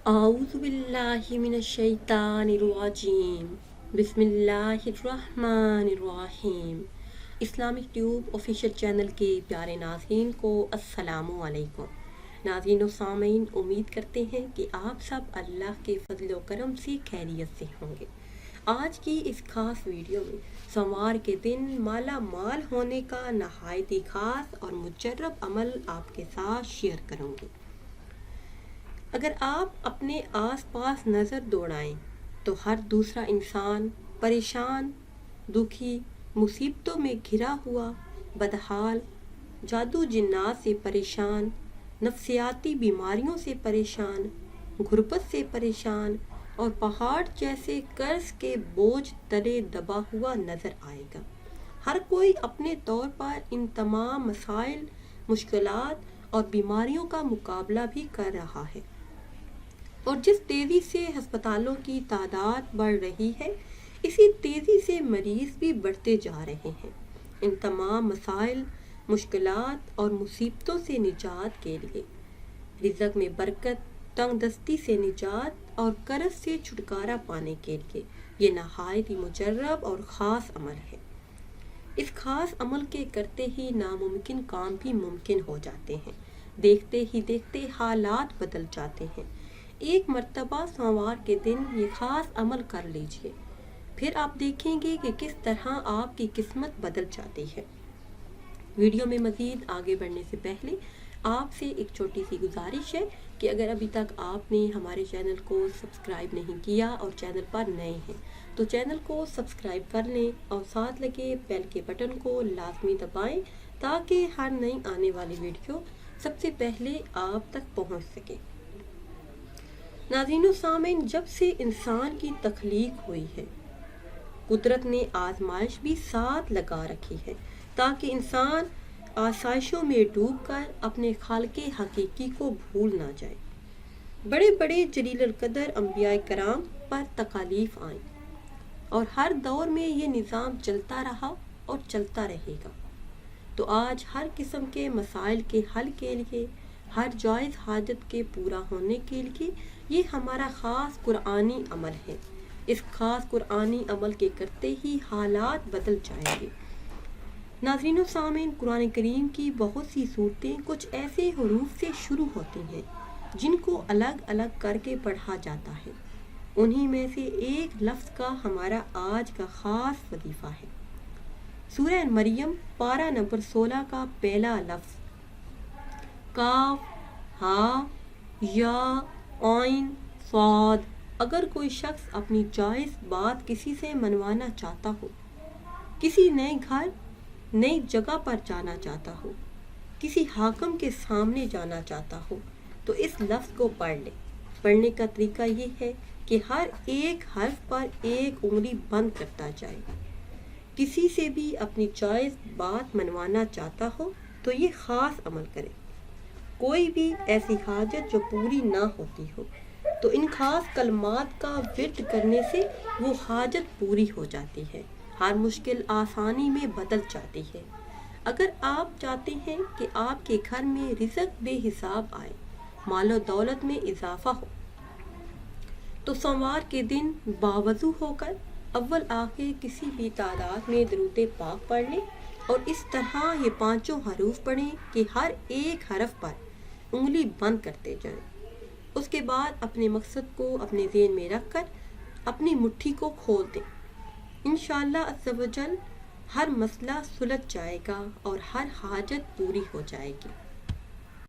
अऊज़ु बिल्लाहि मिनश्शैतानिर्रजीम बिस्मिल्लाहिर्रहमानिर्रहीम। Islamic tube official channel के प्यारे नाज़रीन को अस्सलामु अलैकुम। नाज़रीन व सामीन, उम्मीद करते हैं कि आप सब अल्लाह के फजल व करम से खैरियत से होंगे। आज की इस खास वीडियो में सोमवार के दिन माला माल होने का नहायत ही खास और मुजर्रब अमल आपके साथ शेयर करूँगी। अगर आप अपने आसपास नज़र दौड़ाएं तो हर दूसरा इंसान परेशान, दुखी, मुसीबतों में घिरा हुआ, बदहाल, जादू जिन्नात से परेशान, नफ्सियाती बीमारियों से परेशान, गुर्बत से परेशान और पहाड़ जैसे कर्ज के बोझ तले दबा हुआ नज़र आएगा। हर कोई अपने तौर पर इन तमाम मसाइल, मुश्किलात और बीमारियों का मुकाबला भी कर रहा है। और जिस तेज़ी से अस्पतालों की तादाद बढ़ रही है, इसी तेज़ी से मरीज़ भी बढ़ते जा रहे हैं। इन तमाम मसाइल, मुश्किलात और मुसीबतों से निजात के लिए, रिज़्क़ में बरकत, तंगदस्ती से निजात और कर्ज से छुटकारा पाने के लिए ये नहायत ही मुजर्रब और ख़ास अमल है। इस खास अमल के करते ही नामुमकिन काम भी मुमकिन हो जाते हैं। देखते ही देखते हालात बदल जाते हैं। एक मर्तबा सोमवार के दिन ये ख़ास अमल कर लीजिए, फिर आप देखेंगे कि किस तरह आपकी किस्मत बदल जाती है। वीडियो में मज़ीद आगे बढ़ने से पहले आपसे एक छोटी सी गुजारिश है कि अगर अभी तक आपने हमारे चैनल को सब्सक्राइब नहीं किया और चैनल पर नए हैं तो चैनल को सब्सक्राइब कर लें और साथ लगे बेल के बटन को लाजमी दबाएं ताकि हर नई आने वाली वीडियो सबसे पहले आप तक पहुंच सके। नाज़रीन सामीन, जब से इंसान की तख्लीक हुई है, कुदरत ने आजमाइश भी साथ लगा रखी है ताकि इंसान आसाइशों में डूबकर अपने खालिक हकीकी को भूल ना जाए। बड़े बड़े जलील कदर अंबिया कराम पर तकालीफ आए और हर दौर में ये निज़ाम चलता रहा और चलता रहेगा। तो आज हर किस्म के मसाइल के हल के लिए, हर जायज़ हाजत के पूरा होने के लिए ये हमारा ख़ास कुरानी अमल है। इस ख़ास कुरानी अमल के करते ही हालात बदल जाएंगे। नाज़रीन सामीन, कुरान करीम की बहुत सी सूरतें कुछ ऐसे हरूफ से शुरू होती हैं जिनको अलग अलग करके पढ़ा जाता है। उन्हीं में से एक लफ्ज़ का हमारा आज का ख़ास वजीफ़ा है। सूरह मरियम पारा नंबर 16 का पहला लफ्ज़ काफ, हा, या, आइन, साद। अगर कोई शख्स अपनी जायज़ बात किसी से मनवाना चाहता हो, किसी नए घर, नई जगह पर जाना चाहता हो, किसी हाकिम के सामने जाना चाहता हो, तो इस लफ्ज़ को पढ़ ले। पढ़ने का तरीका ये है कि हर एक हर्फ पर एक उंगली बंद करता जाए। किसी से भी अपनी जायज़ बात मनवाना चाहता हो तो ये ख़ास अमल करे। कोई भी ऐसी हाजत जो पूरी ना होती हो तो इन खास कलमात का विर्द करने से वो हाजत पूरी हो जाती है। हर मुश्किल आसानी में बदल जाती है। अगर आप चाहते हैं कि आपके घर में रिज़्क़ बेहिसाब आए, मालो दौलत में इजाफा हो, तो सोमवार के दिन बावजू होकर अव्वल आखिर किसी भी तादाद में दरूद पाक पढ़ लें और इस तरह ये पांचों हरूफ पढ़ें कि हर एक हरफ पर उंगली बंद करते जाएं। उसके बाद अपने मकसद को अपने ज़हन में रखकर अपनी मुट्ठी को खोल दें। इंशाअल्लाह अज़्ज़ व जल हर मसला सुलझ जाएगा और हर हाजत पूरी हो जाएगी।